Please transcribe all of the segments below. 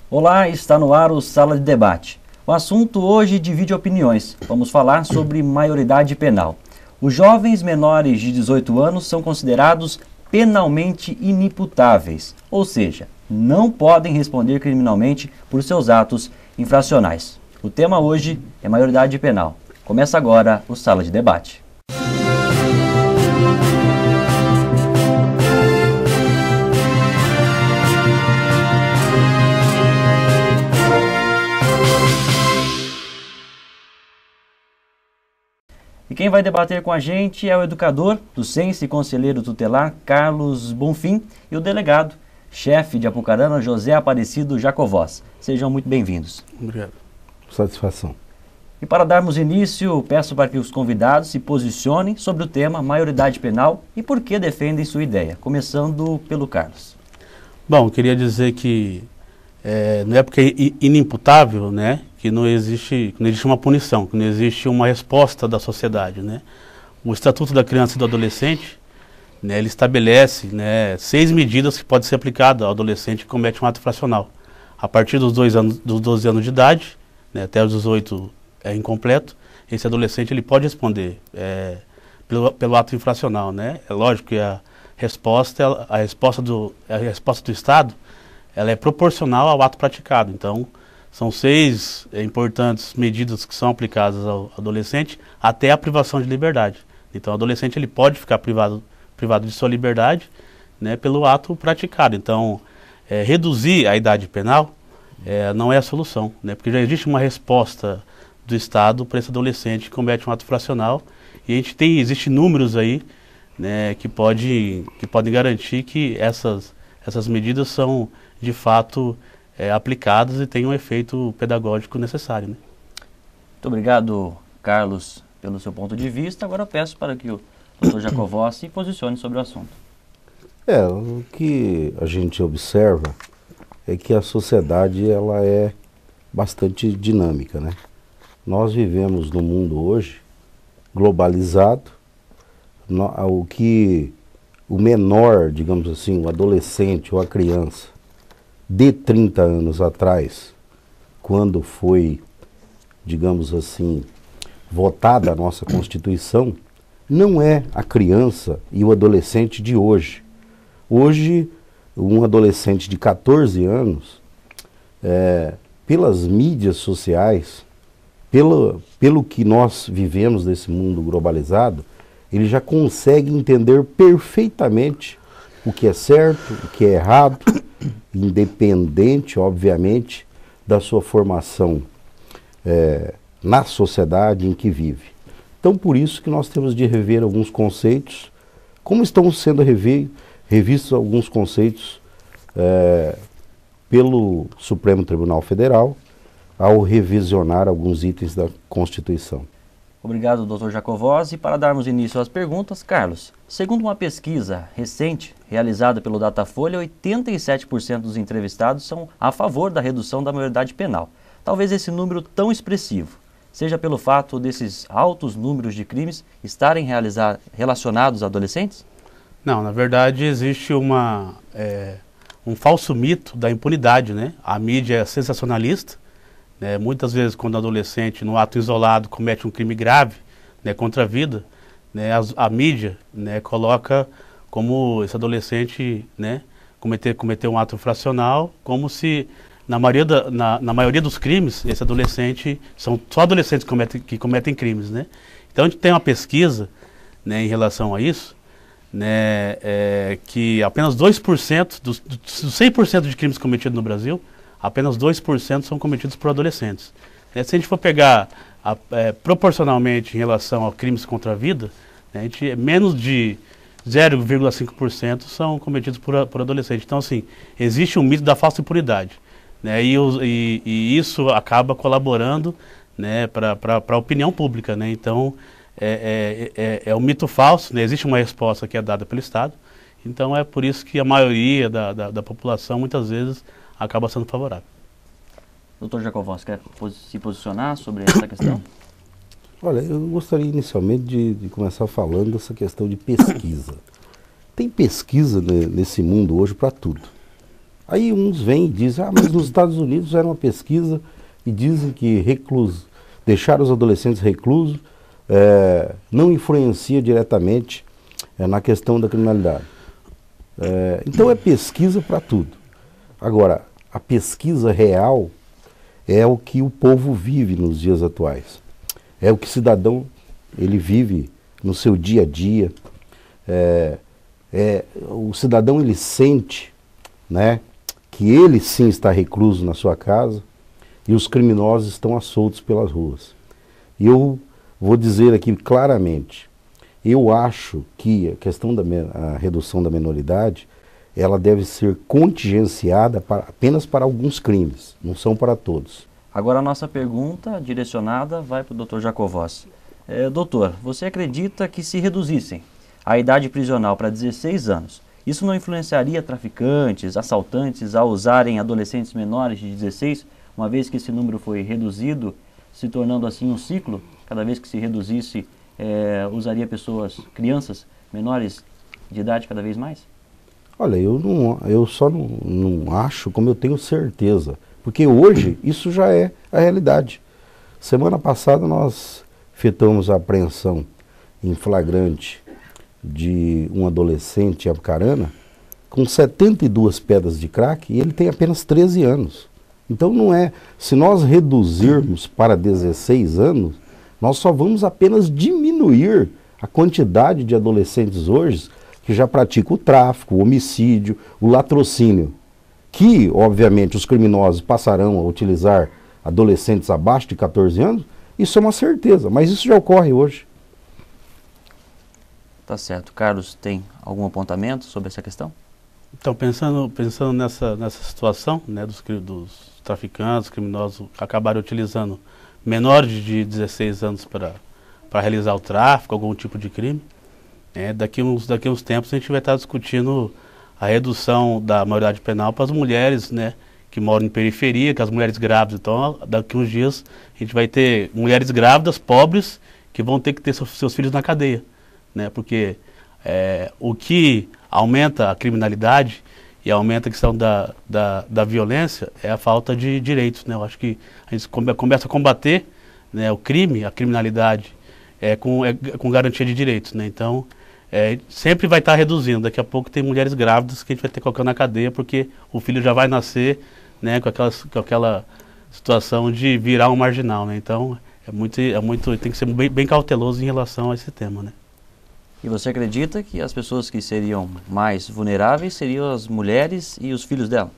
Olá, está no ar o Sala de Debate. O assunto hoje divide opiniões. Vamos falar sobre maioridade penal. Os jovens menores de 18 anos são considerados penalmente inimputáveis, ou seja, não podem responder criminalmente por seus atos infracionais. O tema hoje é maioridade penal. Começa agora o Sala de Debate. E quem vai debater com a gente é o educador do Cense e conselheiro tutelar Carlos Bonfim e o delegado, chefe de Apucarana, José Aparecido Jacovós. Sejam muito bem-vindos. Obrigado. Satisfação. E para darmos início, peço para que os convidados se posicionem sobre o tema maioridade penal e por que defendem sua ideia, começando pelo Carlos. Bom, queria dizer que não é porque é inimputável, né, que não existe uma punição, que não existe uma resposta da sociedade, né. O Estatuto da Criança e do Adolescente, né, ele estabelece, né, 6 medidas que podem ser aplicadas ao adolescente que comete um ato infracional. A partir dos 12 anos de idade, né, até os 18 é incompleto, esse adolescente ele pode responder pelo ato infracional, né. É lógico que a resposta do Estado, ela é proporcional ao ato praticado. Então, são 6 importantes medidas que são aplicadas ao adolescente até a privação de liberdade. Então, o adolescente ele pode ficar privado de sua liberdade, né, pelo ato praticado. Então, reduzir a idade penal não é a solução, né, porque já existe uma resposta do Estado para esse adolescente que comete um ato infracional e existe números aí, né, que podem garantir que essas medidas são de fato aplicadas e têm um efeito pedagógico necessário, né? Muito obrigado, Carlos, pelo seu ponto de vista. Agora eu peço para que o Dr. Jacovós se posicione sobre o assunto. O que a gente observa é que a sociedade ela é bastante dinâmica, né? Nós vivemos num mundo hoje globalizado, o menor, digamos assim, o adolescente ou a criança de 30 anos atrás, quando foi, digamos assim, votada a nossa Constituição, não é a criança e o adolescente de hoje. Hoje, um adolescente de 14 anos, pelas mídias sociais, pelo que nós vivemos nesse mundo globalizado, ele já consegue entender perfeitamente o que é certo, o que é errado, independente, obviamente, da sua formação na sociedade em que vive. Então, por isso que nós temos de rever alguns conceitos, como estão sendo revistos alguns conceitos pelo Supremo Tribunal Federal, ao revisionar alguns itens da Constituição. Obrigado, Dr. Jacovós. E para darmos início às perguntas, Carlos, segundo uma pesquisa recente realizada pelo Datafolha, 87% dos entrevistados são a favor da redução da maioridade penal. Talvez esse número tão expressivo seja pelo fato desses altos números de crimes estarem relacionados a adolescentes? Não, na verdade existe um falso mito da impunidade, né? A mídia é sensacionalista. Muitas vezes, quando o adolescente, no ato isolado, comete um crime grave, né, contra a vida, né, a mídia, né, coloca como esse adolescente, né, cometeu um ato infracional, como se, na maioria dos crimes, esse adolescente, são só adolescentes que cometem crimes, né? Então, a gente tem uma pesquisa, né, em relação a isso, né, que apenas 2% dos 100% de crimes cometidos no Brasil, apenas 2% são cometidos por adolescentes. Se a gente for pegar proporcionalmente em relação a crimes contra a vida, né, menos de 0,5% são cometidos por adolescentes. Então, assim, existe um mito da falsa impunidade, né, e isso acaba colaborando, né, para a opinião pública, né? Então, é um mito falso, né? Existe uma resposta que é dada pelo Estado, então é por isso que a maioria da população, muitas vezes, acaba sendo favorável. Dr. Jacovós, quer se posicionar sobre essa questão? Olha, eu gostaria inicialmente de começar falando dessa questão de pesquisa. Tem pesquisa nesse mundo hoje para tudo. Aí uns vêm e dizem, mas nos Estados Unidos fizeram uma pesquisa e dizem que deixar os adolescentes reclusos não influencia diretamente na questão da criminalidade. Então é pesquisa para tudo. Agora, a pesquisa real é o que o povo vive nos dias atuais. É o que o cidadão ele vive no seu dia a dia. O cidadão ele sente, né, que ele sim está recluso na sua casa e os criminosos estão soltos pelas ruas. E eu vou dizer aqui claramente, eu acho que a questão da redução da menoridade, ela deve ser contingenciada apenas para alguns crimes, não são para todos. Agora a nossa pergunta direcionada vai para o Dr. Jacovós. Doutor, você acredita que se reduzissem a idade prisional para 16 anos, isso não influenciaria traficantes, assaltantes a usarem adolescentes menores de 16, uma vez que esse número foi reduzido, se tornando assim um ciclo? Cada vez que se reduzisse, usaria crianças menores de idade cada vez mais? Olha, eu só não acho, como eu tenho certeza, porque hoje isso já é a realidade. Semana passada nós efetuamos a apreensão em flagrante de um adolescente em Apucarana com 72 pedras de crack e ele tem apenas 13 anos. Então não é, se nós reduzirmos para 16 anos, nós só vamos apenas diminuir a quantidade de adolescentes hoje que já praticam o tráfico, o homicídio, o latrocínio, que obviamente os criminosos passarão a utilizar adolescentes abaixo de 14 anos, isso é uma certeza, mas isso já ocorre hoje. Tá certo. Carlos, tem algum apontamento sobre essa questão? Então, pensando nessa situação, né, dos traficantes, criminosos acabarem utilizando menores de 16 anos para realizar o tráfico, algum tipo de crime, daqui uns tempos a gente vai estar discutindo a redução da maioridade penal para as mulheres, né, que moram em periferia, que as mulheres grávidas. Então, daqui uns dias a gente vai ter mulheres grávidas, pobres, que vão ter que ter seus filhos na cadeia, né, porque o que aumenta a criminalidade e aumenta a questão da violência é a falta de direitos, né? Eu acho que a gente começa a combater, né, o crime, a criminalidade, com garantia de direitos, né? Então, sempre vai estar reduzindo. Daqui a pouco tem mulheres grávidas que a gente vai ter que colocar na cadeia porque o filho já vai nascer, né, com aquela situação de virar um marginal, né? Então, tem que ser bem cauteloso em relação a esse tema, né? E você acredita que as pessoas que seriam mais vulneráveis seriam as mulheres e os filhos dela?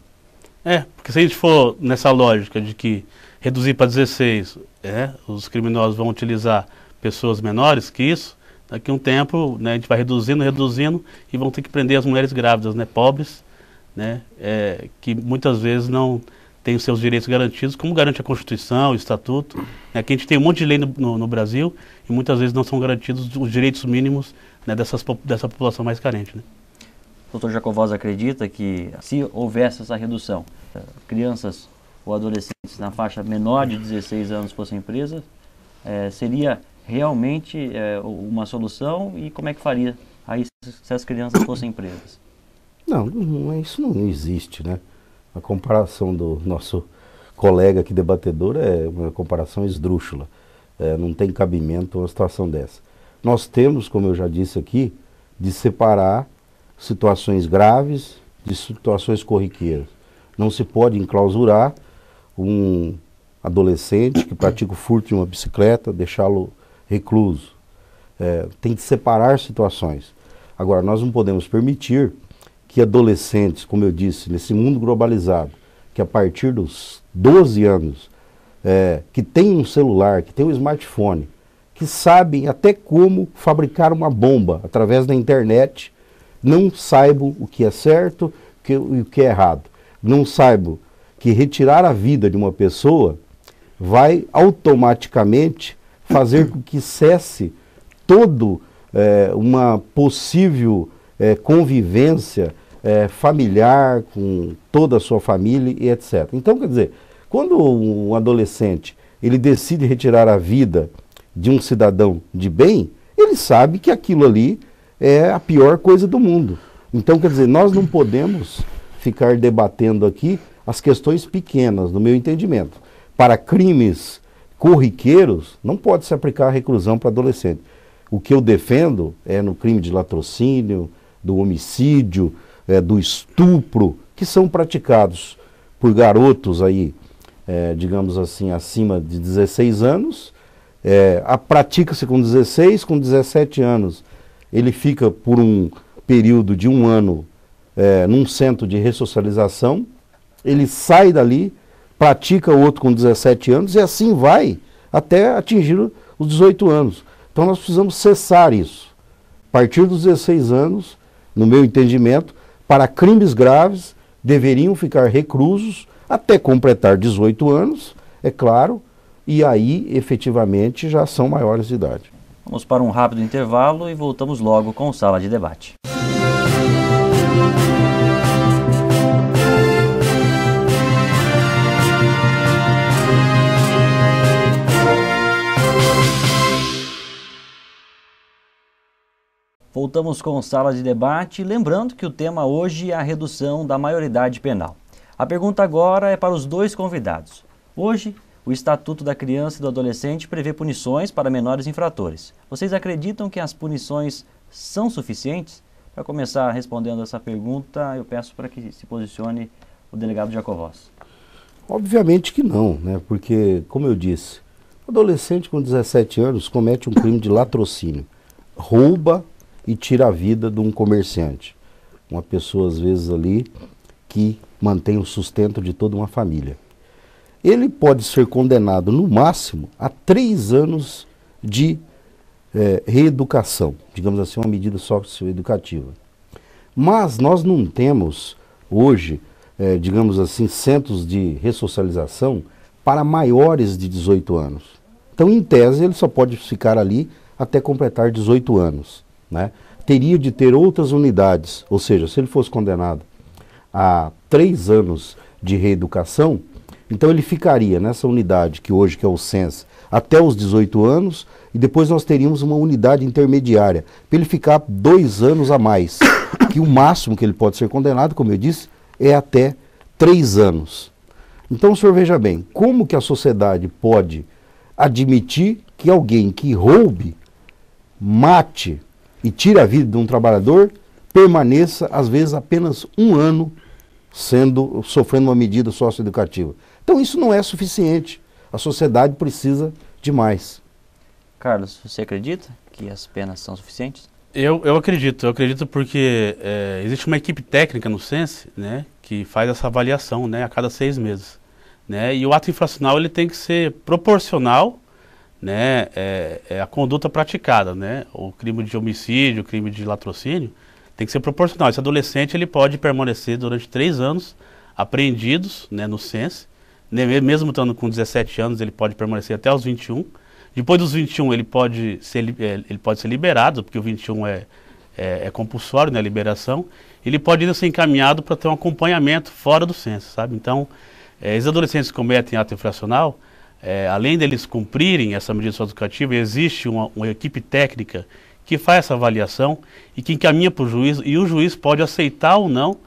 Porque se a gente for nessa lógica de que reduzir para 16, os criminosos vão utilizar pessoas menores que isso, daqui a um tempo, né, a gente vai reduzindo e vão ter que prender as mulheres grávidas, né, pobres, né, que muitas vezes não têm os seus direitos garantidos, como garante a Constituição, o Estatuto, né, que a gente tem um monte de lei no Brasil e muitas vezes não são garantidos os direitos mínimos, né, dessa população mais carente, né. O Dr. Jacovós acredita que se houvesse essa redução, crianças ou adolescentes na faixa menor de 16 anos fossem presas, seria realmente uma solução, e como é que faria aí se as crianças fossem presas? Isso não existe, né? A comparação do nosso colega aqui debatedor é uma comparação esdrúxula. Não tem cabimento uma situação dessa. Nós temos, como eu já disse aqui, de separar situações graves de situações corriqueiras. Não se pode enclausurar um adolescente que pratica o furto de uma bicicleta, deixá-lo recluso. Tem que separar situações. Agora, nós não podemos permitir que adolescentes, como eu disse, nesse mundo globalizado, que a partir dos 12 anos, que tem um celular, que tem um smartphone, que sabem até como fabricar uma bomba através da internet, não saibam o que é certo e o que é errado. Não saibam que retirar a vida de uma pessoa vai automaticamente fazer com que cesse todo uma possível convivência familiar com toda a sua família e etc. Então, quer dizer, quando um adolescente ele decide retirar a vida de um cidadão de bem, ele sabe que aquilo ali é a pior coisa do mundo. Então, quer dizer, nós não podemos ficar debatendo aqui as questões pequenas, no meu entendimento. Para crimes corriqueiros, não pode se aplicar a reclusão para adolescente. O que eu defendo é no crime de latrocínio, do homicídio, do estupro, que são praticados por garotos aí, digamos assim, acima de 16 anos, pratica-se com 16, com 17 anos. Ele fica por um período de 1 ano num centro de ressocialização, ele sai dali, pratica outro com 17 anos e assim vai até atingir os 18 anos. Então nós precisamos cessar isso. A partir dos 16 anos, no meu entendimento, para crimes graves, deveriam ficar reclusos até completar 18 anos, é claro, e aí efetivamente já são maiores de idade. Vamos para um rápido intervalo e voltamos logo com Sala de Debate. Voltamos com Sala de Debate, lembrando que o tema hoje é a redução da maioridade penal. A pergunta agora é para os dois convidados. Hoje, o Estatuto da Criança e do Adolescente prevê punições para menores infratores. Vocês acreditam que as punições são suficientes? Para começar respondendo essa pergunta, eu peço para que se posicione o delegado Jacovós. Obviamente que não, né? Porque, como eu disse, o adolescente com 17 anos comete um crime de latrocínio, rouba e tira a vida de um comerciante. Uma pessoa, às vezes, ali que mantém o sustento de toda uma família. Ele pode ser condenado, no máximo, a 3 anos de reeducação, digamos assim, uma medida socioeducativa. Mas nós não temos, hoje, digamos assim, centros de ressocialização para maiores de 18 anos. Então, em tese, ele só pode ficar ali até completar 18 anos. Né? Teria de ter outras unidades, ou seja, se ele fosse condenado a 3 anos de reeducação, então ele ficaria nessa unidade, que hoje que é o SENS, até os 18 anos, e depois nós teríamos uma unidade intermediária, para ele ficar 2 anos a mais, que o máximo que ele pode ser condenado, como eu disse, é até 3 anos. Então, o senhor veja bem, como que a sociedade pode admitir que alguém que roube, mate e tire a vida de um trabalhador, permaneça, às vezes, apenas 1 ano sofrendo uma medida socioeducativa. Então isso não é suficiente. A sociedade precisa de mais. Carlos, você acredita que as penas são suficientes? Eu acredito porque existe uma equipe técnica no SENS, né, que faz essa avaliação, né, a cada 6 meses. Né, e o ato infracional ele tem que ser proporcional, né, a conduta praticada, né, o crime de homicídio, o crime de latrocínio, tem que ser proporcional. Esse adolescente ele pode permanecer durante 3 anos apreendidos, né, no SENS, né, mesmo estando com 17 anos, ele pode permanecer até os 21. Depois dos 21 ele pode ser liberado, porque o 21 é compulsório, né, a liberação. Ele pode ainda ser encaminhado para ter um acompanhamento fora do SENS, sabe? Então, esses adolescentes que cometem ato infracional, além deles cumprirem essa medida socioeducativa, existe uma equipe técnica que faz essa avaliação e que encaminha para o juiz, e o juiz pode aceitar ou não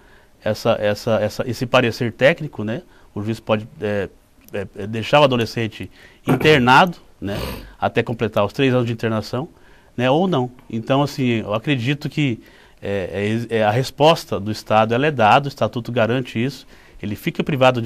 esse parecer técnico, né? O juiz pode deixar o adolescente internado, né? Até completar os 3 anos de internação, né? Ou não. Então, assim, eu acredito que a resposta do Estado ela é dada, o Estatuto garante isso, ele fica privado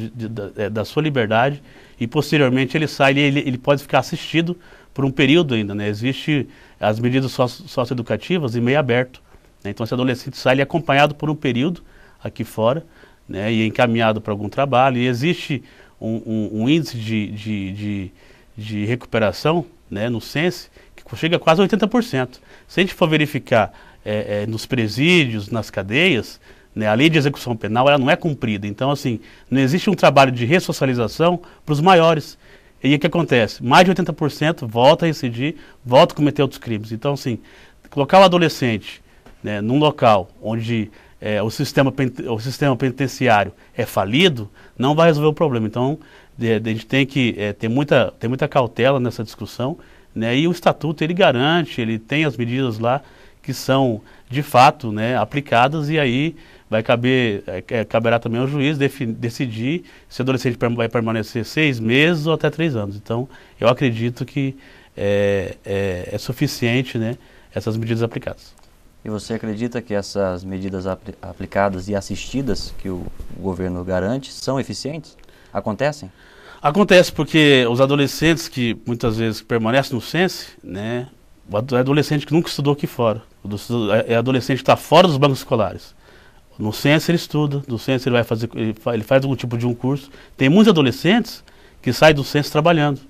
da sua liberdade e posteriormente ele sai, ele pode ficar assistido por um período ainda, né? Existe as medidas socioeducativas em meio aberto, né? Então esse adolescente sai acompanhado por um período aqui fora, né? E é encaminhado para algum trabalho, e existe um índice de recuperação, né, no SENS que chega a quase 80%. Se a gente for verificar nos presídios, nas cadeias, né, a lei de execução penal ela não é cumprida. Então, assim, não existe um trabalho de ressocialização para os maiores. E o que acontece? Mais de 80% volta a incidir, volta a cometer outros crimes. Então, assim, colocar o adolescente, né, num local onde o sistema penitenciário é falido, não vai resolver o problema. Então, a gente tem que ter muita cautela nessa discussão, né, e o Estatuto, ele garante, ele tem as medidas lá que são, de fato, né, aplicadas, e aí caberá também ao juiz decidir se o adolescente vai permanecer 6 meses ou até 3 anos. Então, eu acredito que é suficiente, né, essas medidas aplicadas. E você acredita que essas medidas aplicadas e assistidas que o governo garante são eficientes? Acontecem? Acontece porque os adolescentes que muitas vezes permanecem no SENSE, né, o adolescente que nunca estudou aqui fora, é adolescente que está fora dos bancos escolares. No SENSE ele estuda, no SENSE ele faz algum tipo de um curso. Tem muitos adolescentes que saem do SENSE trabalhando,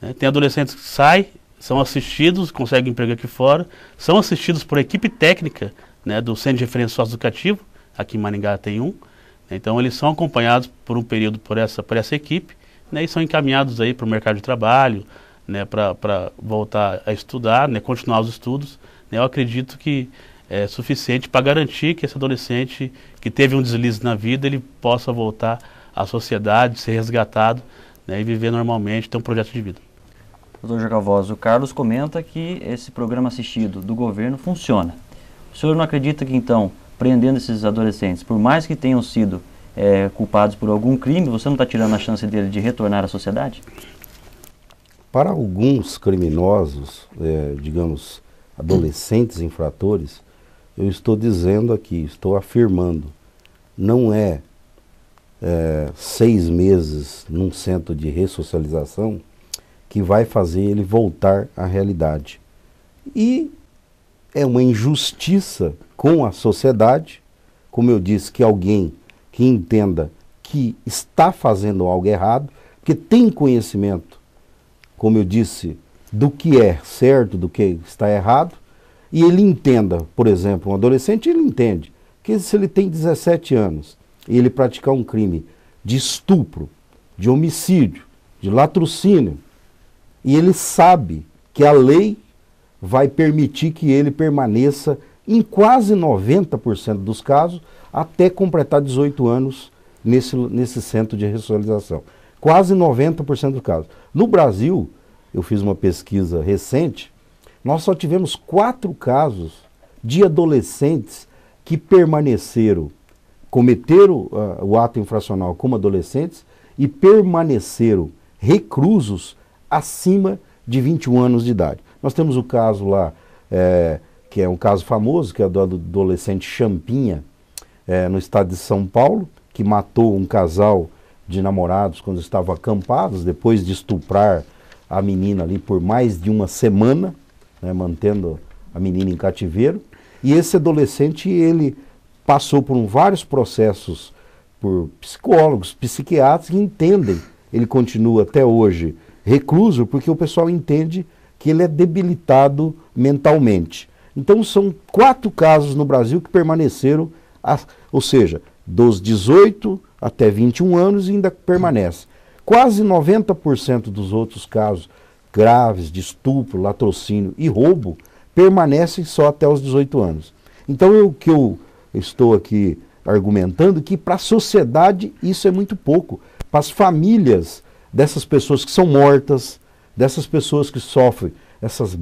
né? Tem adolescentes que saem, são assistidos, conseguem emprego aqui fora, são assistidos por equipe técnica, né, do Centro de Referência Socioeducativo, aqui em Maringá tem um. Então eles são acompanhados por um período por essa equipe, né, e são encaminhados aí para o mercado de trabalho, né, para voltar a estudar, né, continuar os estudos. Eu acredito que é suficiente para garantir que esse adolescente que teve um deslize na vida, ele possa voltar à sociedade, ser resgatado, né, e viver normalmente, ter um projeto de vida. Doutor Jacavós, o Carlos comenta que esse programa assistido do governo funciona. O senhor não acredita que, então, prendendo esses adolescentes, por mais que tenham sido culpados por algum crime, você não está tirando a chance dele de retornar à sociedade? Para alguns criminosos, digamos, adolescentes infratores, eu estou dizendo aqui, estou afirmando, não é 6 meses num centro de ressocialização que vai fazer ele voltar à realidade. E é uma injustiça com a sociedade, como eu disse, que alguém que entenda que está fazendo algo errado, que tem conhecimento, como eu disse, do que é certo, do que está errado, e ele entenda, por exemplo, um adolescente, ele entende que se ele tem 17 anos e ele praticar um crime de estupro, de homicídio, de latrocínio, e ele sabe que a lei vai permitir que ele permaneça em quase 90% dos casos até completar 18 anos nesse centro de ressocialização. Quase 90% dos casos. No Brasil, eu fiz uma pesquisa recente, nós só tivemos 4 casos de adolescentes que permaneceram, cometeram o ato infracional como adolescentes e permaneceram reclusos acima de 21 anos de idade. Nós temos o caso lá, que é um caso famoso, que é do adolescente Champinha, no estado de São Paulo, que matou um casal de namorados quando estavam acampados, depois de estuprar a menina ali por mais de uma semana, né, mantendo a menina em cativeiro. E esse adolescente, ele passou por vários processos por psicólogos, psiquiatras que entendem, ele continua até hoje recluso, porque o pessoal entende que ele é debilitado mentalmente. Então são 4 casos no Brasil que permaneceram, ou seja, dos 18 até 21 anos e ainda permanece. Quase 90% dos outros casos graves de estupro, latrocínio e roubo permanecem só até os 18 anos. Então o que eu estou aqui argumentando que para a sociedade isso é muito pouco. Para as famílias dessas pessoas que são mortas, dessas pessoas que sofrem essas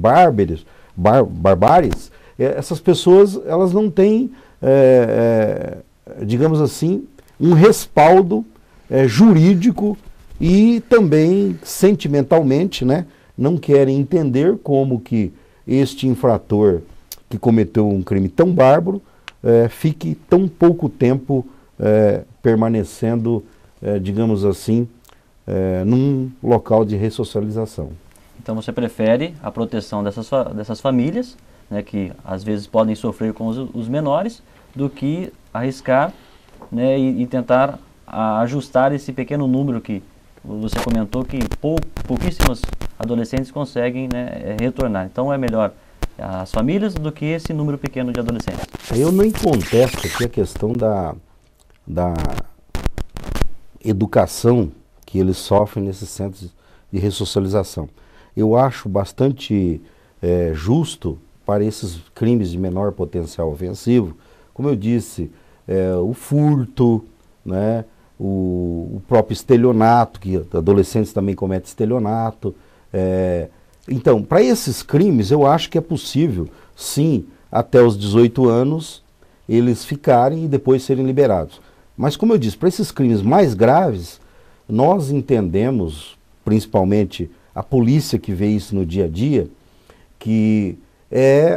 barbáries, essas pessoas elas não têm, digamos assim, um respaldo jurídico e também sentimentalmente, né, não querem entender como que este infrator que cometeu um crime tão bárbaro fique tão pouco tempo permanecendo, digamos assim, num local de ressocialização. Então você prefere a proteção dessas famílias, né, que às vezes podem sofrer com os menores, do que arriscar, né, e tentar ajustar esse pequeno número que você comentou que pouquíssimos adolescentes conseguem, né, retornar. Então é melhor as famílias do que esse número pequeno de adolescentes. Eu nem contesto aqui a questão da educação que eles sofrem nesses centros de ressocialização. Eu acho bastante justo para esses crimes de menor potencial ofensivo, como eu disse, o furto, né, o próprio estelionato, que adolescentes também cometem estelionato. Então, para esses crimes, eu acho que é possível, sim, até os 18 anos, eles ficarem e depois serem liberados. Mas como eu disse, para esses crimes mais graves, nós entendemos, principalmente a polícia que vê isso no dia a dia, que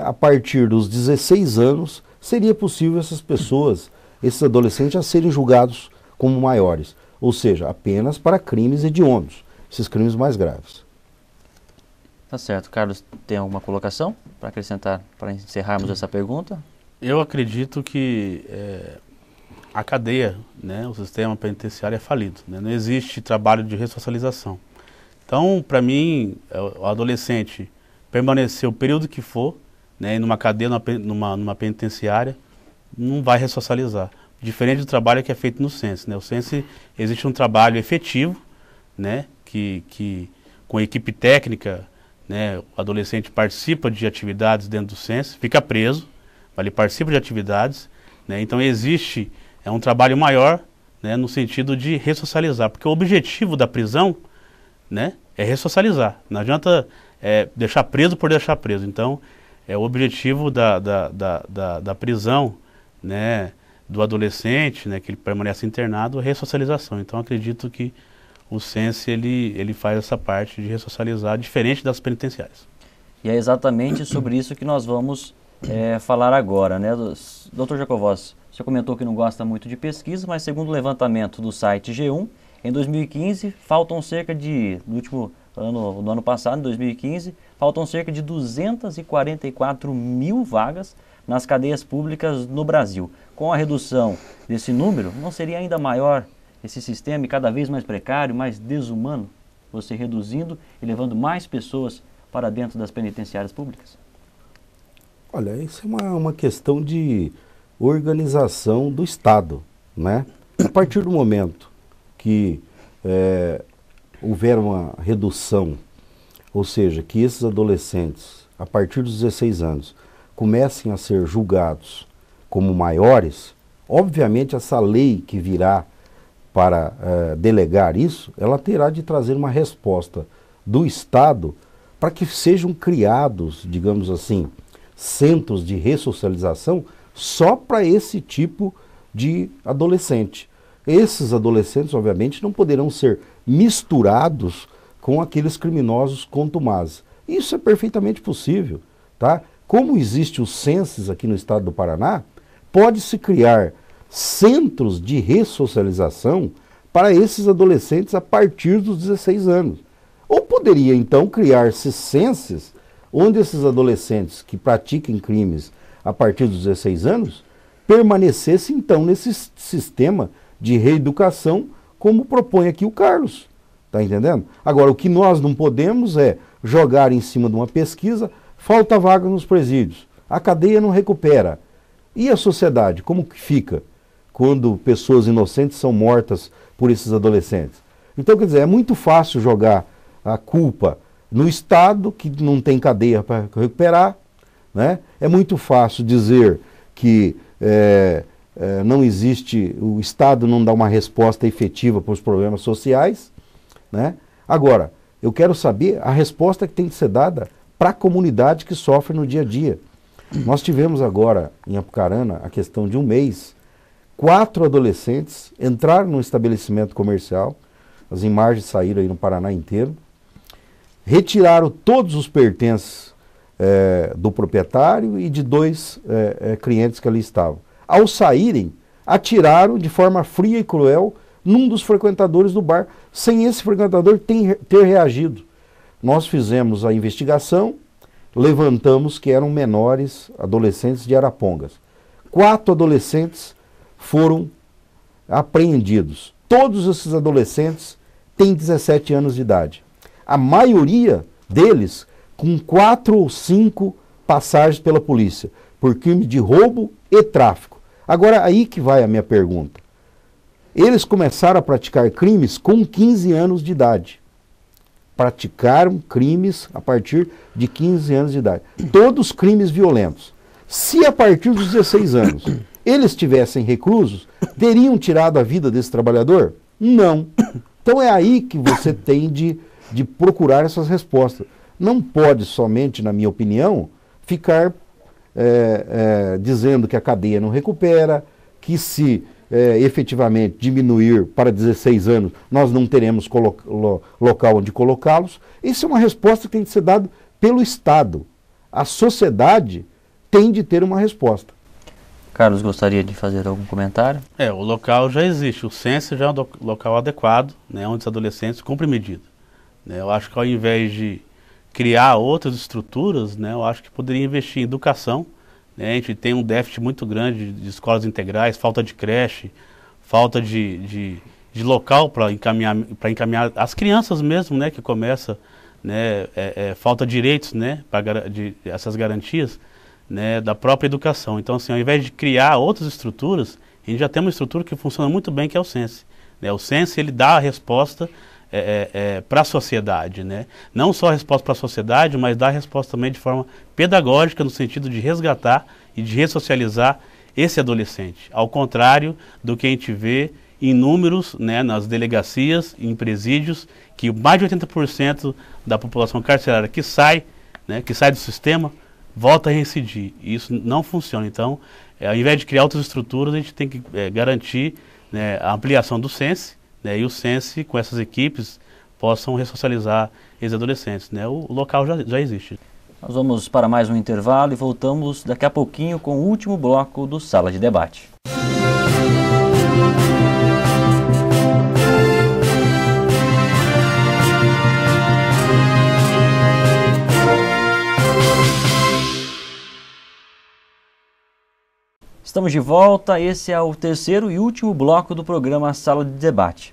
a partir dos 16 anos seria possível essas pessoas, esses adolescentes, já serem julgados como maiores. Ou seja, apenas para crimes hediondos, esses crimes mais graves. Tá certo. Carlos, tem alguma colocação para acrescentar, para encerrarmos essa pergunta? Eu acredito que a cadeia, né, o sistema penitenciário é falido, né? Não existe trabalho de ressocialização. Então, para mim, o adolescente permanecer o período que for, né, numa cadeia, numa penitenciária, não vai ressocializar. Diferente do trabalho que é feito no Sense, né? O Sense existe um trabalho efetivo, né, que com equipe técnica, né, o adolescente participa de atividades dentro do Sense, fica preso, ele participa de atividades, né? Então existe um trabalho maior, né, no sentido de ressocializar, porque o objetivo da prisão, né, é ressocializar. Não adianta deixar preso por deixar preso. Então, o objetivo da prisão, né, do adolescente, né, que ele permanece internado, é ressocialização. Então, acredito que o Sense ele faz essa parte de ressocializar, diferente das penitenciárias. E é exatamente sobre isso que nós vamos falar agora, né? Dr. Jacovós, você comentou que não gosta muito de pesquisa, mas segundo o levantamento do site G1, em 2015, faltam cerca de, no ano passado, em 2015, faltam cerca de 244 mil vagas nas cadeias públicas no Brasil. Com a redução desse número, não seria ainda maior esse sistema e cada vez mais precário, mais desumano, você reduzindo e levando mais pessoas para dentro das penitenciárias públicas? Olha, isso é uma questão de organização do Estado, né? A partir do momento que houver uma redução, ou seja, que esses adolescentes, a partir dos 16 anos, comecem a ser julgados como maiores, obviamente essa lei que virá para delegar isso, ela terá de trazer uma resposta do Estado para que sejam criados, digamos assim, centros de ressocialização só para esse tipo de adolescente. Esses adolescentes, obviamente, não poderão ser misturados com aqueles criminosos contumazes. Isso é perfeitamente possível, tá? Como existe o Senses aqui no estado do Paraná, pode-se criar centros de ressocialização para esses adolescentes a partir dos 16 anos. Ou poderia, então, criar-se Senses onde esses adolescentes que pratiquem crimes a partir dos 16 anos permanecessem, então, nesse sistema de reeducação, como propõe aqui o Carlos. Está entendendo? Agora, o que nós não podemos é jogar em cima de uma pesquisa, falta vaga nos presídios, a cadeia não recupera. E a sociedade, como que fica quando pessoas inocentes são mortas por esses adolescentes? Então, quer dizer, é muito fácil jogar a culpa no Estado, que não tem cadeia para recuperar, né? É muito fácil dizer que não existe, o Estado não dá uma resposta efetiva para os problemas sociais, né? Agora, eu quero saber a resposta que tem que ser dada para a comunidade que sofre no dia a dia. Nós tivemos agora, em Apucarana, a questão de um mês, 4 adolescentes entraram no estabelecimento comercial, as imagens saíram aí no Paraná inteiro, retiraram todos os pertences do proprietário e de 2 clientes que ali estavam. Ao saírem, atiraram de forma fria e cruel num dos frequentadores do bar, sem esse frequentador ter reagido. Nós fizemos a investigação, levantamos que eram menores, adolescentes de Arapongas. 4 adolescentes foram apreendidos. Todos esses adolescentes têm 17 anos de idade. A maioria deles com 4 ou 5 passagens pela polícia, por crime de roubo e tráfico. Agora, aí que vai a minha pergunta. Eles começaram a praticar crimes com 15 anos de idade. Praticaram crimes a partir de 15 anos de idade. Todos crimes violentos. Se a partir dos 16 anos eles tivessem reclusos, teriam tirado a vida desse trabalhador? Não. Então é aí que você tem de procurar essas respostas. Não pode somente, na minha opinião, ficar dizendo que a cadeia não recupera, que se efetivamente diminuir para 16 anos, nós não teremos local onde colocá-los. Isso é uma resposta que tem que ser dada pelo Estado. A sociedade tem de ter uma resposta. Carlos, gostaria de fazer algum comentário? O local já existe, o SENSE já é um local adequado, né, onde os adolescentes cumprem medida. Né, eu acho que ao invés de criar outras estruturas, né, eu acho que poderia investir em educação. Né, a gente tem um déficit muito grande de escolas integrais, falta de creche, falta de local para encaminhar as crianças mesmo, né, que começa, né, falta de direitos, né, essas garantias, né, da própria educação. Então, assim, ao invés de criar outras estruturas, a gente já tem uma estrutura que funciona muito bem, que é o SENSE. Né? O SENSE, ele dá a resposta para a sociedade, né? Não só a resposta para a sociedade, mas dá a resposta também de forma pedagógica, no sentido de resgatar e de ressocializar esse adolescente. Ao contrário do que a gente vê em números, né, nas delegacias, em presídios, que mais de 80% da população carcerária que sai, né, que sai do sistema, volta a reincidir. E isso não funciona. Então, ao invés de criar outras estruturas, a gente tem que garantir, né, a ampliação do SENSE, né, e o SENSE, com essas equipes, possam ressocializar esses adolescentes. Né? O local já existe. Nós vamos para mais um intervalo e voltamos daqui a pouquinho com o último bloco do Sala de Debate. Estamos de volta, esse é o terceiro e último bloco do programa Sala de Debate.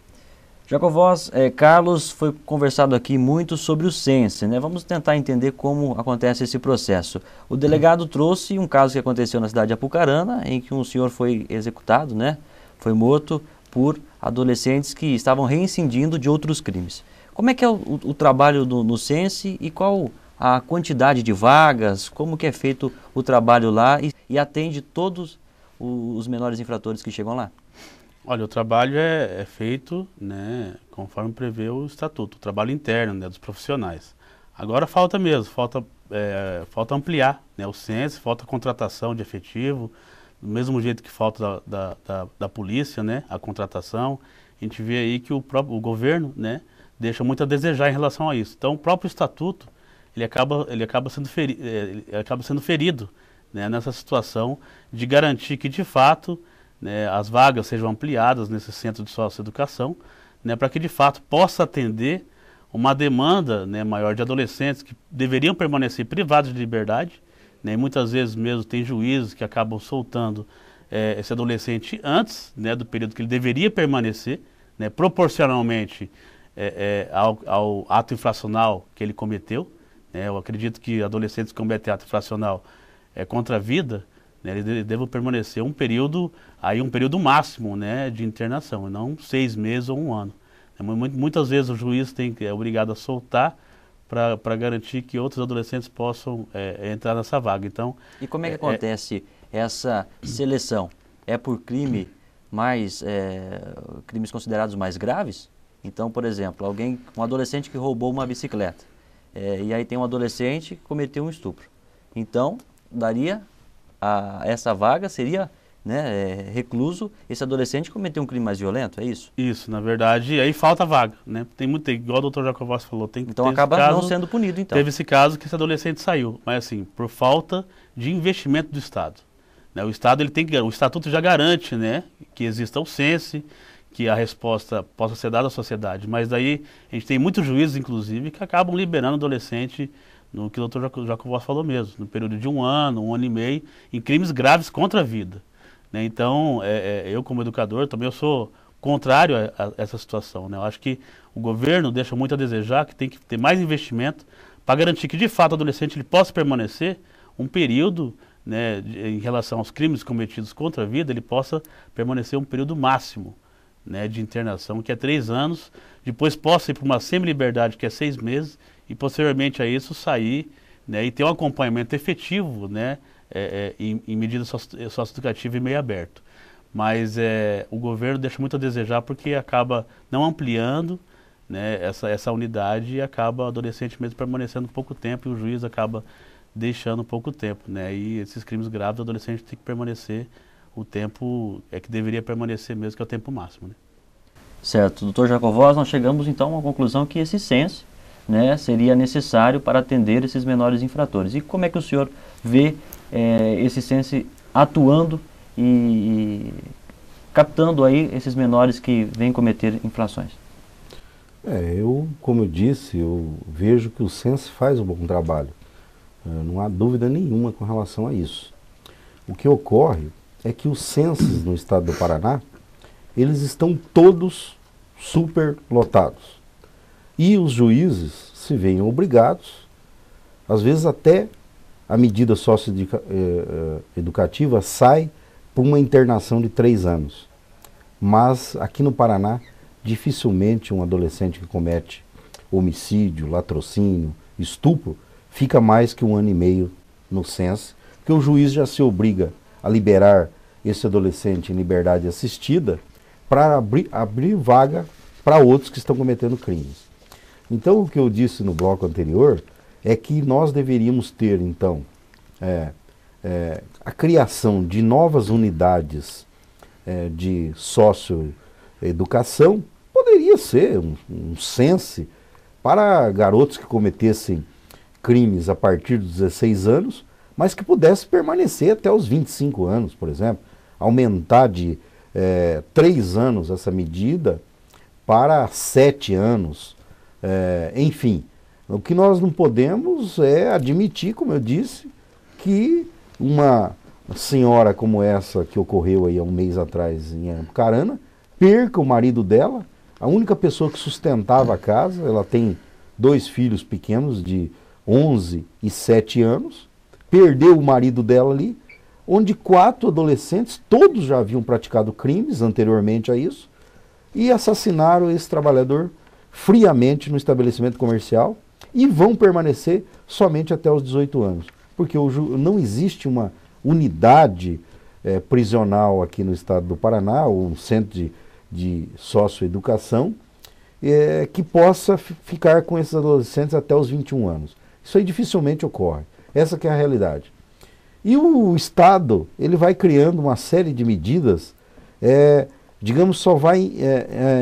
Já com a voz, Carlos, foi conversado aqui muito sobre o SENSE, né? Vamos tentar entender como acontece esse processo. O delegado trouxe um caso que aconteceu na cidade de Apucarana, em que um senhor foi executado, né? Foi morto por adolescentes que estavam reincidindo de outros crimes. Como é que é o trabalho no SENSE e qual a quantidade de vagas, como que é feito o trabalho lá e atende todos os menores infratores que chegam lá? Olha, o trabalho é feito, né, conforme prevê o estatuto, o trabalho interno, né, dos profissionais. Agora falta mesmo, falta ampliar, né, o SENSE, falta contratação de efetivo, do mesmo jeito que falta da polícia, né, a contratação. A gente vê aí que o governo, né, deixa muito a desejar em relação a isso. Então o próprio estatuto, ele acaba sendo ferido, né, nessa situação de garantir que, de fato, né, as vagas sejam ampliadas nesse centro de socioeducação, né, para que, de fato, possa atender uma demanda, né, maior de adolescentes que deveriam permanecer privados de liberdade, né, e muitas vezes mesmo tem juízes que acabam soltando esse adolescente antes, né, do período que ele deveria permanecer, né, proporcionalmente ao ato infracional que ele cometeu. Eu acredito que adolescentes que cometem ato infracional contra a vida, né, eles devem permanecer um período máximo, né, de internação, e não 6 meses ou 1 ano. Muitas vezes o juiz é obrigado a soltar para garantir que outros adolescentes possam entrar nessa vaga. Então, e como é que acontece essa seleção? É por crime crimes considerados mais graves? Então, por exemplo, um adolescente que roubou uma bicicleta, e aí tem um adolescente que cometeu um estupro. Então, daria essa vaga, seria, né, recluso esse adolescente que cometeu um crime mais violento, é isso? Isso, na verdade, aí falta vaga, né? Igual o Dr. Jacovós falou, então acaba não sendo punido, então. Teve esse caso que esse adolescente saiu, mas assim, por falta de investimento do Estado. Né? O Estado, o Estatuto já garante, né, que exista o SENSE, que a resposta possa ser dada à sociedade, mas daí a gente tem muitos juízes, inclusive, que acabam liberando o adolescente no que o Dr. Jacovós falou mesmo, no período de 1 ano, 1 ano e meio, em crimes graves contra a vida. Né? Então, eu como educador também eu sou contrário a essa situação. Né? Eu acho que o governo deixa muito a desejar, que tem que ter mais investimento para garantir que, de fato, o adolescente ele possa permanecer um período, né, em relação aos crimes cometidos contra a vida, ele possa permanecer um período máximo, né, de internação, que é 3 anos, depois possa ir para uma semi-liberdade, que é 6 meses, e posteriormente a isso sair, né, e ter um acompanhamento efetivo, né, em medida socioeducativa e meio aberto. Mas o governo deixa muito a desejar porque acaba não ampliando, né, essa unidade e acaba o adolescente mesmo permanecendo pouco tempo e o juiz acaba deixando pouco tempo, né? E esses crimes graves, o adolescente tem que permanecer o tempo que deveria permanecer mesmo, que é o tempo máximo, né? Certo, doutor Jacovós, nós chegamos então a uma conclusão que esse censo, né, seria necessário para atender esses menores infratores. E como é que o senhor vê esse censo atuando e captando aí esses menores que vêm cometer infrações? Como eu disse, eu vejo que o censo faz um bom trabalho. Não há dúvida nenhuma com relação a isso. O que ocorre é que os censos no estado do Paraná, eles estão todos superlotados. E os juízes se veem obrigados, às vezes até a medida socioeducativa sai por uma internação de 3 anos. Mas aqui no Paraná, dificilmente um adolescente que comete homicídio, latrocínio, estupro, fica mais que 1 ano e meio no censo, porque o juiz já se obriga a liberar esse adolescente em liberdade assistida para abrir vaga para outros que estão cometendo crimes. Então, o que eu disse no bloco anterior é que nós deveríamos ter, então, a criação de novas unidades de socioeducação. Poderia ser um censo para garotos que cometessem crimes a partir dos 16 anos, mas que pudesse permanecer até os 25 anos, por exemplo. Aumentar de 3 anos essa medida para 7 anos. Enfim, o que nós não podemos é admitir, como eu disse, que uma senhora como essa que ocorreu aí há um mês atrás em Apucarana perca o marido dela, a única pessoa que sustentava a casa. Ela tem 2 filhos pequenos de 11 e 7 anos, perdeu o marido dela ali, onde 4 adolescentes, todos já haviam praticado crimes anteriormente a isso, e assassinaram esse trabalhador friamente no estabelecimento comercial e vão permanecer somente até os 18 anos. Porque não existe uma unidade prisional aqui no estado do Paraná, ou um centro de socioeducação, que possa ficar com esses adolescentes até os 21 anos. Isso aí dificilmente ocorre. Essa que é a realidade. E o Estado, ele vai criando uma série de medidas, digamos, só vai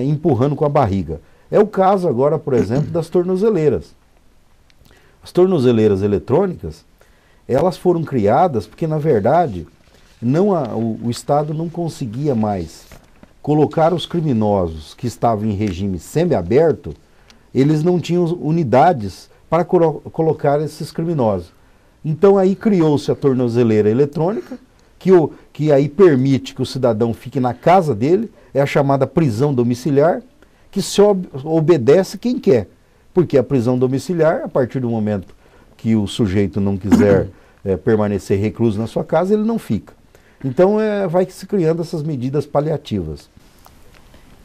empurrando com a barriga. É o caso agora, por exemplo, das tornozeleiras. As tornozeleiras eletrônicas, elas foram criadas porque, na verdade, o Estado não conseguia mais colocar os criminosos que estavam em regime semiaberto. Eles não tinham unidades para colocar esses criminosos. Então aí criou-se a tornozeleira eletrônica, que aí permite que o cidadão fique na casa dele, é a chamada prisão domiciliar, que só obedece quem quer. Porque a prisão domiciliar, a partir do momento que o sujeito não quiser permanecer recluso na sua casa, ele não fica. Então vai se criando essas medidas paliativas.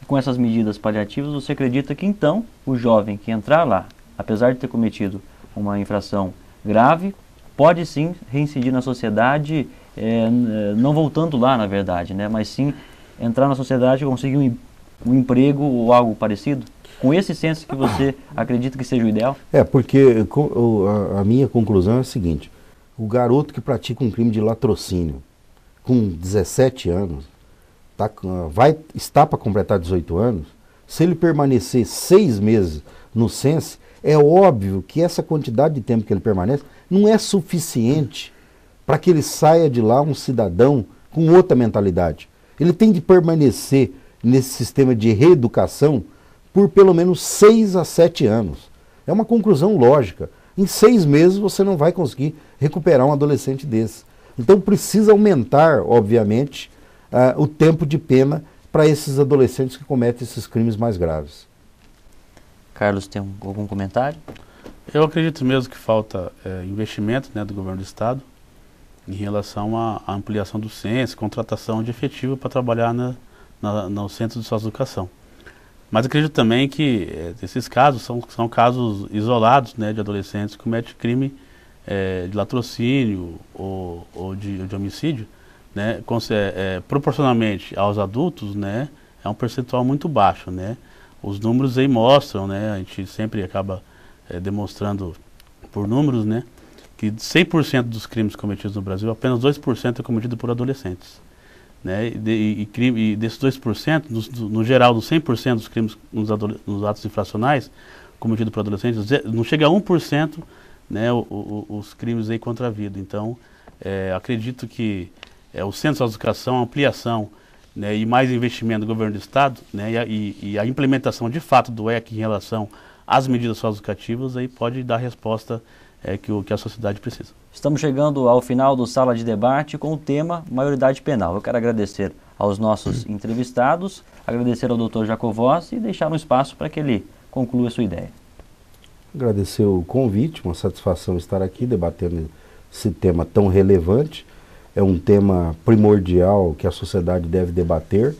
Com essas medidas paliativas, você acredita que então o jovem que entrar lá, apesar de ter cometido uma infração grave, pode sim reincidir na sociedade, não voltando lá, na verdade, né, mas sim entrar na sociedade e conseguir um emprego ou algo parecido? Com esse senso que você acredita que seja o ideal? Porque a minha conclusão é a seguinte: o garoto que pratica um crime de latrocínio com 17 anos, está para completar 18 anos, se ele permanecer 6 meses no censo, é óbvio que essa quantidade de tempo que ele permanece não é suficiente para que ele saia de lá um cidadão com outra mentalidade. Ele tem de permanecer nesse sistema de reeducação por pelo menos 6 a 7 anos. É uma conclusão lógica. Em 6 meses você não vai conseguir recuperar um adolescente desse. Então precisa aumentar, obviamente, o tempo de pena para esses adolescentes que cometem esses crimes mais graves. Carlos, tem algum comentário? Eu acredito mesmo que falta investimento, né, do governo do estado em relação à ampliação do censo, contratação de efetivo para trabalhar no centro de socioeducação. Mas acredito também que esses casos são casos isolados, né, de adolescentes que cometem crime de latrocínio ou de homicídio, né, proporcionalmente aos adultos, né, é um percentual muito baixo, né. Os números aí mostram, né, a gente sempre acaba demonstrando por números, né, que 100% dos crimes cometidos no Brasil, apenas 2% é cometido por adolescentes. Né? E desses 2%, no geral, dos 100% dos crimes nos atos infracionais cometidos por adolescentes, não chega a 1%, né, os crimes aí contra a vida. Então, acredito que o Centro de Educação, a ampliação, né, e mais investimento do governo do Estado, né, e a implementação de fato do ECA em relação às medidas socioeducativas aí pode dar a resposta que a sociedade precisa. Estamos chegando ao final do Sala de Debate com o tema maioridade penal. Eu quero agradecer aos nossos entrevistados, agradecer ao Dr. Jacovós e deixar um espaço para que ele conclua a sua ideia. Agradecer o convite, uma satisfação estar aqui debatendo esse tema tão relevante. É um tema primordial que a sociedade deve debater.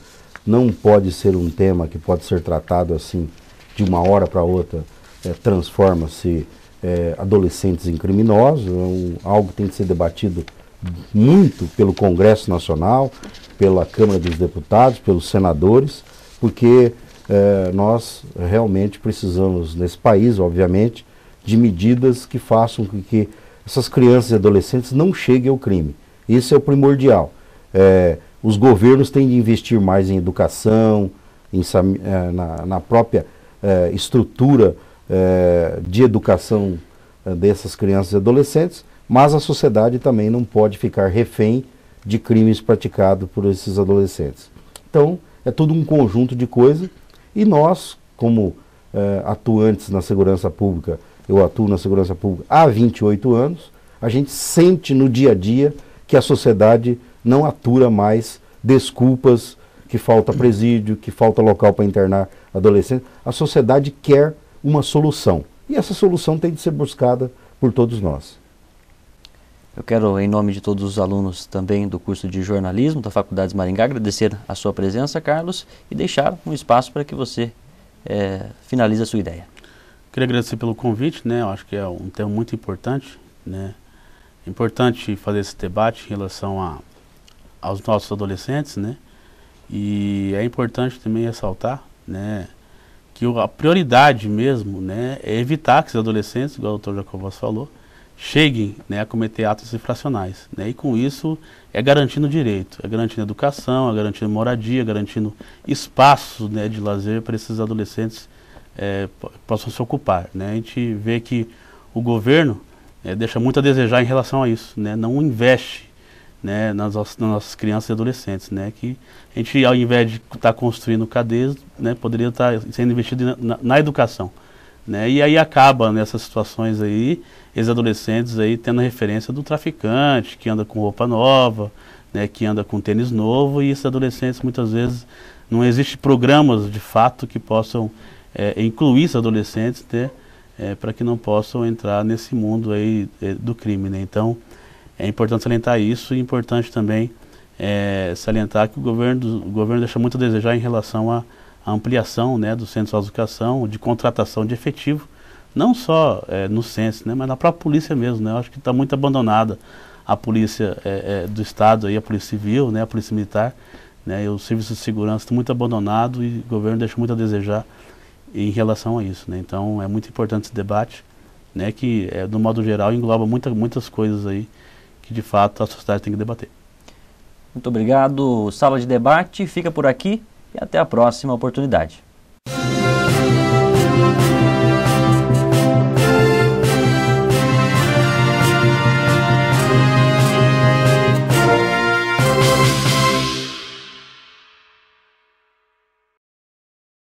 Não pode ser um tema que pode ser tratado assim de uma hora para outra, transforma-se adolescentes em criminosos. Algo que tem que ser debatido muito pelo Congresso Nacional, pela Câmara dos Deputados, pelos senadores, porque nós realmente precisamos, nesse país, obviamente, de medidas que façam com que essas crianças e adolescentes não cheguem ao crime. Isso é o primordial. Os governos têm de investir mais em educação, na própria estrutura de educação dessas crianças e adolescentes, mas a sociedade também não pode ficar refém de crimes praticados por esses adolescentes. Então, é tudo um conjunto de coisas e nós, como atuantes na segurança pública, eu atuo na segurança pública há 28 anos, a gente sente no dia a dia que a sociedade não atura mais desculpas, que falta presídio, que falta local para internar adolescentes. A sociedade quer uma solução. E essa solução tem de ser buscada por todos nós. Eu quero, em nome de todos os alunos também do curso de jornalismo da Faculdade de Maringá, agradecer a sua presença, Carlos, e deixar um espaço para que você finalize a sua ideia. Queria agradecer pelo convite, né? Eu acho que é um tema muito importante, né? É importante fazer esse debate em relação aos nossos adolescentes, né? E é importante também ressaltar, né, que a prioridade mesmo, né, é evitar que os adolescentes, igual o Dr. Jacovós falou, cheguem, né, a cometer atos infracionais, né? E com isso é garantindo direito, é garantindo educação, é garantindo moradia, garantindo espaços, né, de lazer para esses adolescentes possam se ocupar, né? A gente vê que o governo deixa muito a desejar em relação a isso, né? Não investe, né, nas nossas crianças e adolescentes, né? Que a gente, ao invés de estar construindo cadeias, né, poderia estar sendo investido na educação, né? E aí acaba nessas situações aí, esses adolescentes aí tendo a referência do traficante, que anda com roupa nova, né, que anda com tênis novo, e esses adolescentes muitas vezes não existem programas de fato que possam incluir esses adolescentes, né, para que não possam entrar nesse mundo aí do crime, né? Então, é importante salientar isso e é importante também salientar que o governo deixa muito a desejar em relação à ampliação, né, do Centro de Educação, de contratação de efetivo, não só no Censo, né, mas na própria polícia mesmo, né? Eu acho que está muito abandonada a polícia do Estado, aí, a polícia civil, né, a polícia militar, né, e os serviços de segurança estão muito abandonados e o governo deixa muito a desejar em relação a isso, né? Então é muito importante esse debate, né, que do modo geral engloba muitas coisas aí que de fato a sociedade tem que debater. Muito obrigado. Sala de Debate fica por aqui e até a próxima oportunidade.